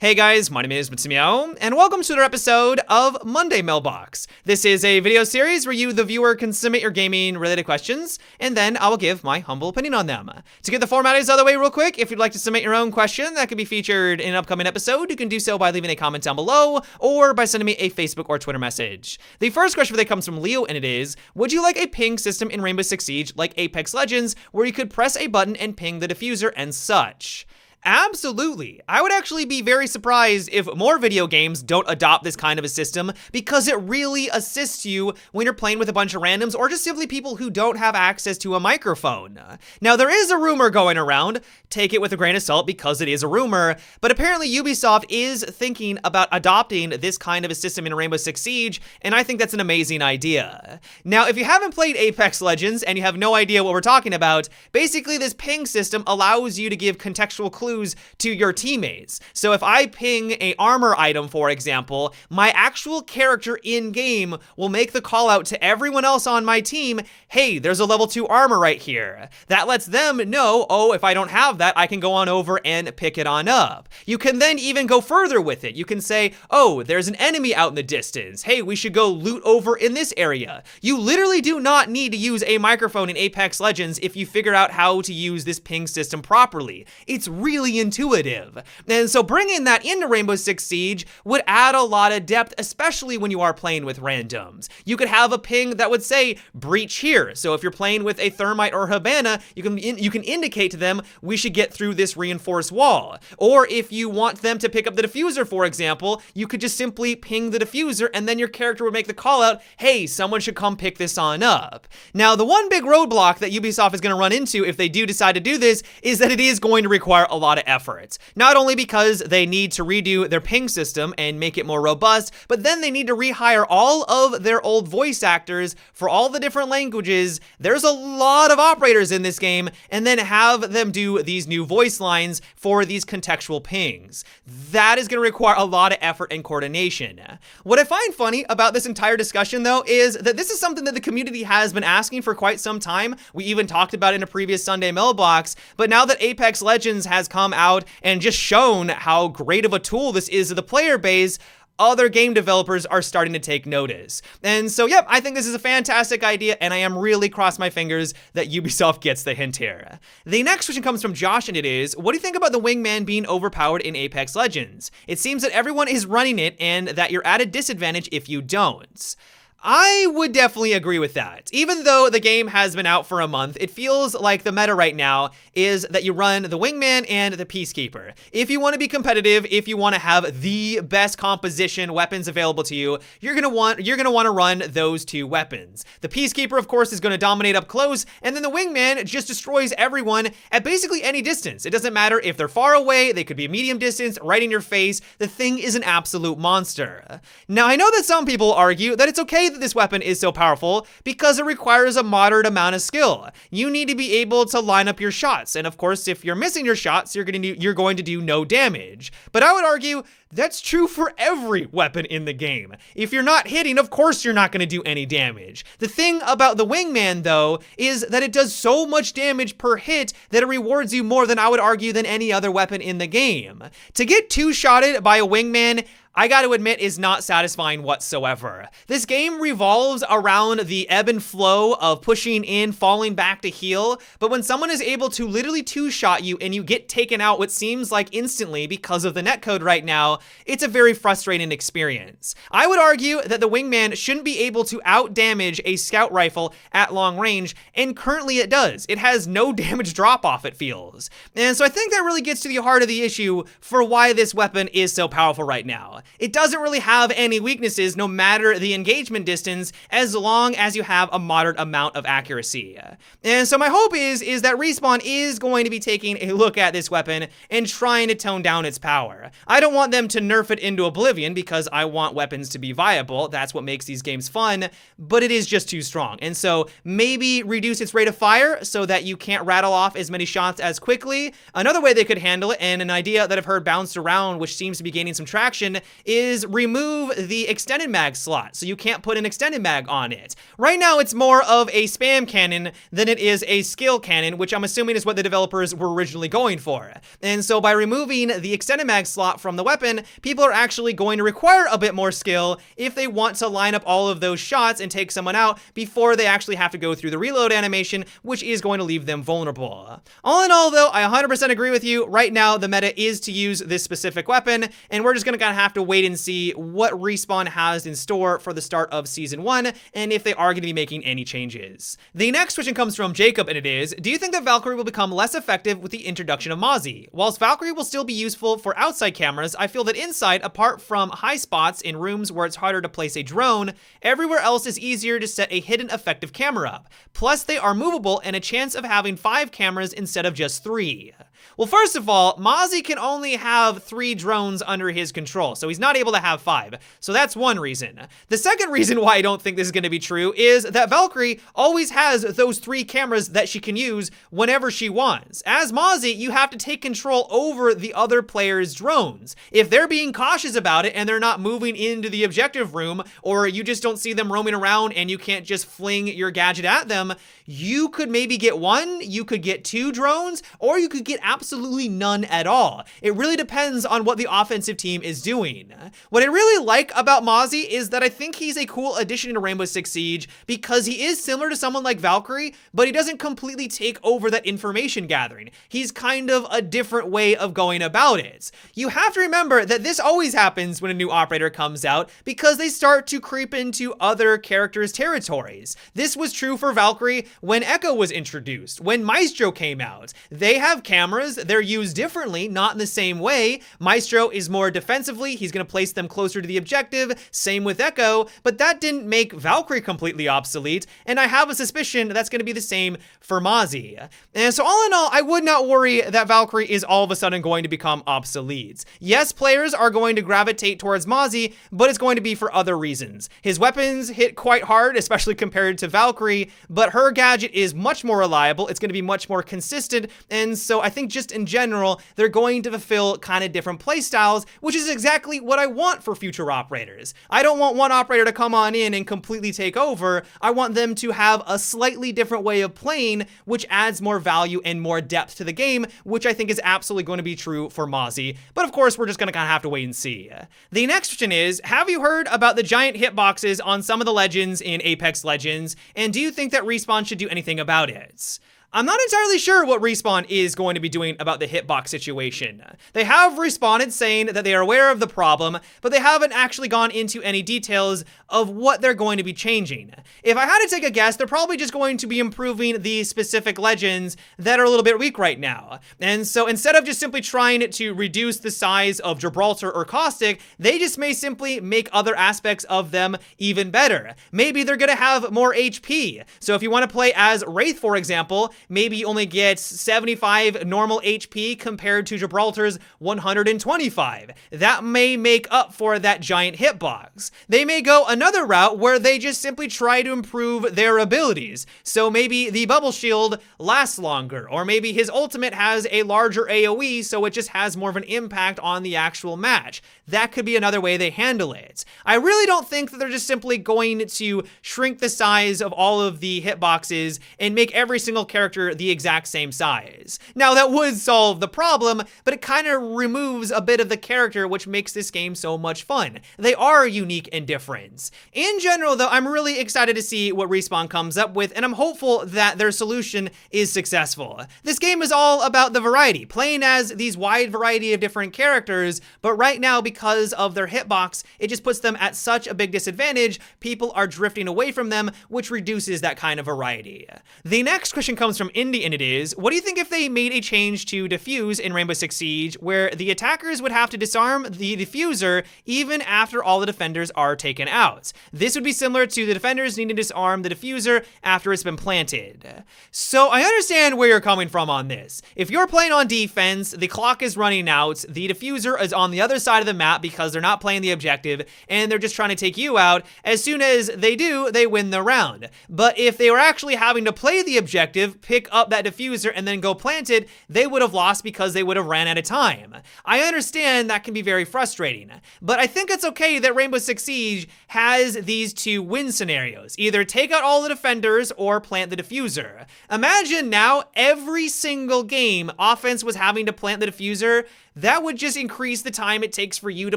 Hey guys, my name is Mitsumiao, and welcome to another episode of Monday Mailbox. This is a video series where you, the viewer, can submit your gaming-related questions, and then I will give my humble opinion on them. To get the formalities out of the way real quick, if you'd like to submit your own question that could be featured in an upcoming episode, you can do so by leaving a comment down below, or by sending me a Facebook or Twitter message. The first question today comes from Leo, and it is, would you like a ping system in Rainbow Six Siege like Apex Legends, where you could press a button and ping the diffuser and such? Absolutely. I would actually be very surprised if more video games don't adopt this kind of a system, because it really assists you when you're playing with a bunch of randoms or just simply people who don't have access to a microphone. Now, there is a rumor going around, take it with a grain of salt because it is a rumor, but apparently Ubisoft is thinking about adopting this kind of a system in Rainbow Six Siege, and I think that's an amazing idea. Now, if you haven't played Apex Legends and you have no idea what we're talking about, basically this ping system allows you to give contextual clues to your teammates. So if I ping a armor item, for example, my actual character in game will make the call out to everyone else on my team, hey, there's a level 2 armor right here. That lets them know, oh, if I don't have that, I can go on over and pick it on up. You can then even go further with it. You can say, oh, there's an enemy out in the distance. Hey, we should go loot over in this area. You literally do not need to use a microphone in Apex Legends if you figure out how to use this ping system properly. It's really intuitive. And so bringing that into Rainbow Six Siege would add a lot of depth, especially when you are playing with randoms. You could have a ping that would say breach here. So if you're playing with a Thermite or Habana, you can indicate to them we should get through this reinforced wall. Or if you want them to pick up the diffuser, for example, you could just simply ping the diffuser and then your character would make the call out, hey, someone should come pick this on up. Now, the one big roadblock that Ubisoft is going to run into if they do decide to do this is that it is going to require a lot of effort. Not only because they need to redo their ping system and make it more robust, but then they need to rehire all of their old voice actors for all the different languages. There's a lot of operators in this game, and then have them do these new voice lines for these contextual pings. That is going to require a lot of effort and coordination. What I find funny about this entire discussion, though, is that this is something that the community has been asking for quite some time. We even talked about it in a previous Sunday Mailbox, but now that Apex Legends has come out and just shown how great of a tool this is to the player base, other game developers are starting to take notice. And so, yep, I think this is a fantastic idea, and I am really crossing my fingers that Ubisoft gets the hint here. The next question comes from Josh, and it is, what do you think about the wingman being overpowered in Apex Legends? It seems that everyone is running it, and that you're at a disadvantage if you don't. I would definitely agree with that. Even though the game has been out for a month, it feels like the meta right now is that you run the Wingman and the Peacekeeper. If you want to be competitive, if you want to have the best composition weapons available to you, you're gonna want to run those two weapons. The Peacekeeper, of course, is going to dominate up close, and then the Wingman just destroys everyone at basically any distance. It doesn't matter if they're far away, they could be a medium distance, right in your face. The thing is an absolute monster. Now, I know that some people argue that it's okay that this weapon is so powerful because it requires a moderate amount of skill. You need to be able to line up your shots, and of course, if you're missing your shots, you're going to do no damage. But I would argue that's true for every weapon in the game. If you're not hitting, of course you're not going to do any damage. The thing about the Wingman, though, is that it does so much damage per hit that it rewards you more than, I would argue, than any other weapon in the game. To get two-shotted by a Wingman, I got to admit, is not satisfying whatsoever. This game revolves around the ebb and flow of pushing in, falling back to heal, but when someone is able to literally two-shot you and you get taken out what seems like instantly because of the netcode right now, it's a very frustrating experience. I would argue that the Wingman shouldn't be able to out-damage a scout rifle at long range, and currently it does. It has no damage drop-off, it feels. And so I think that really gets to the heart of the issue for why this weapon is so powerful right now. It doesn't really have any weaknesses no matter the engagement distance, as long as you have a moderate amount of accuracy. And so my hope is that Respawn is going to be taking a look at this weapon and trying to tone down its power. I don't want them to nerf it into oblivion because I want weapons to be viable. That's what makes these games fun, but it is just too strong. And so maybe reduce its rate of fire so that you can't rattle off as many shots as quickly. Another way they could handle it, and an idea that I've heard bounced around, which seems to be gaining some traction, is remove the extended mag slot, so you can't put an extended mag on it. Right now, it's more of a spam cannon than it is a skill cannon, which I'm assuming is what the developers were originally going for. And so by removing the extended mag slot from the weapon, people are actually going to require a bit more skill if they want to line up all of those shots and take someone out before they actually have to go through the reload animation, which is going to leave them vulnerable. All in all, though, I 100% agree with you. Right now, the meta is to use this specific weapon, and we're just going to kind of have to wait and see what Respawn has in store for the start of Season 1, and if they are going to be making any changes. The next question comes from Jacob, and it is, do you think that Valkyrie will become less effective with the introduction of Mozzie? Whilst Valkyrie will still be useful for outside cameras, I feel that inside, apart from high spots in rooms where it's harder to place a drone, everywhere else is easier to set a hidden effective camera up. Plus, they are movable and a chance of having 5 cameras instead of just 3. Well, first of all, Mozzie can only have 3 drones under his control, so he's not able to have 5. So that's one reason. The second reason why I don't think this is going to be true is that Valkyrie always has those 3 cameras that she can use whenever she wants. As Mozzie, you have to take control over the other player's drones. If they're being cautious about it and they're not moving into the objective room, or you just don't see them roaming around and you can't just fling your gadget at them, you could maybe get 1, you could get 2 drones, or you could get absolutely none at all. It really depends on what the offensive team is doing. What I really like about Mozzie is that I think he's a cool addition to Rainbow Six Siege because he is similar to someone like Valkyrie, but he doesn't completely take over that information gathering. He's kind of a different way of going about it. You have to remember that this always happens when a new operator comes out because they start to creep into other characters' territories. This was true for Valkyrie when Echo was introduced, when Maestro came out. They have cameras, they're used differently, not in the same way. Maestro is more defensively, he's going to place them closer to the objective, same with Echo, but that didn't make Valkyrie completely obsolete, and I have a suspicion that's going to be the same for Mozzie. And so all in all, I would not worry that Valkyrie is all of a sudden going to become obsolete. Yes, players are going to gravitate towards Mozzie, but it's going to be for other reasons. His weapons hit quite hard, especially compared to Valkyrie, but her gadget is much more reliable, it's going to be much more consistent, and so I think just in general, they're going to fulfill kind of different playstyles, which is exactly what I want for future operators. I don't want one operator to come on in and completely take over. I want them to have a slightly different way of playing, which adds more value and more depth to the game, which I think is absolutely going to be true for Mozzie. But of course, we're just going to kind of have to wait and see. The next question is, have you heard about the giant hitboxes on some of the legends in Apex Legends, and do you think that Respawn should do anything about it? I'm not entirely sure what Respawn is going to be doing about the hitbox situation. They have responded saying that they are aware of the problem, but they haven't actually gone into any details of what they're going to be changing. If I had to take a guess, they're probably just going to be improving the specific legends that are a little bit weak right now. And so instead of just simply trying to reduce the size of Gibraltar or Caustic, they just may simply make other aspects of them even better. Maybe they're gonna have more HP. So if you want to play as Wraith, for example, maybe you only get 75 normal HP compared to Gibraltar's 125. That may make up for that giant hitbox. They may go another route where they just simply try to improve their abilities. So maybe the bubble shield lasts longer, or maybe his ultimate has a larger AoE so it just has more of an impact on the actual match. That could be another way they handle it. I really don't think that they're just simply going to shrink the size of all of the hitboxes and make every single character the exact same size. Now that would solve the problem, but it kind of removes a bit of the character, which makes this game so much fun. They are unique and different. In general though, I'm really excited to see what Respawn comes up with, and I'm hopeful that their solution is successful. This game is all about the variety, playing as these wide variety of different characters, but right now because of their hitbox, it just puts them at such a big disadvantage, people are drifting away from them, which reduces that kind of variety. The next question comes from Indy, and it is, what do you think if they made a change to defuse in Rainbow Six Siege where the attackers would have to disarm the diffuser even after all the defenders are taken out? This would be similar to the defenders needing to disarm the diffuser after it's been planted. So I understand where you're coming from on this. If you're playing on defense, the clock is running out, the diffuser is on the other side of the map because they're not playing the objective and they're just trying to take you out. As soon as they do, they win the round. But if they were actually having to play the objective, pick up that diffuser and then go plant it, they would have lost because they would have ran out of time. I understand that can be very frustrating, but I think it's okay that Rainbow Six Siege has these two win scenarios. Either take out all the defenders or plant the diffuser. Imagine now every single game offense was having to plant the diffuser. That would just increase the time it takes for you to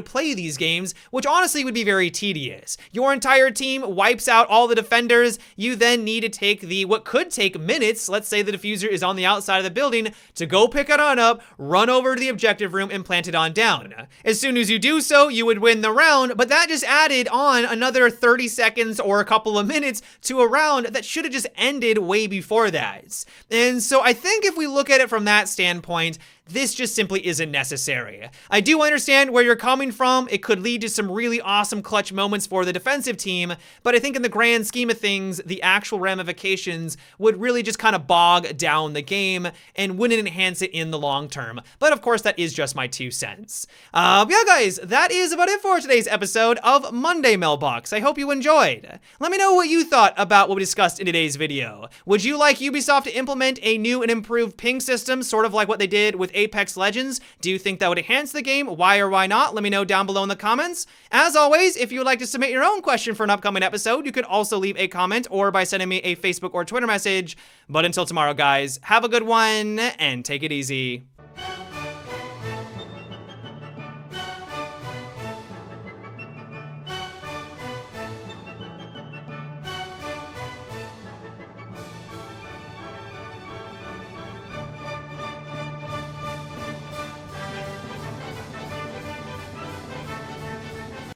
play these games, which honestly would be very tedious. Your entire team wipes out all the defenders. You then need to take what could take minutes, let's say the diffuser is on the outside of the building, to go pick it on up, run over to the objective room, and plant it on down. As soon as you do so, you would win the round, but that just added on another 30 seconds or a couple of minutes to a round that should have just ended way before that. And so I think if we look at it from that standpoint, this just simply isn't necessary. I do understand where you're coming from. It could lead to some really awesome clutch moments for the defensive team, but I think in the grand scheme of things, the actual ramifications would really just kind of bog down the game and wouldn't enhance it in the long term. But of course, that is just my 2 cents. Yeah, guys, that is about it for today's episode of Monday Mailbox. I hope you enjoyed. Let me know what you thought about what we discussed in today's video. Would you like Ubisoft to implement a new and improved ping system, sort of like what they did with Apex Legends? Do you think that would enhance the game? Why or why not? Let me know down below in the comments. As always, if you would like to submit your own question for an upcoming episode, you could also leave a comment or by sending me a Facebook or Twitter message. But until tomorrow, guys, have a good one and take it easy.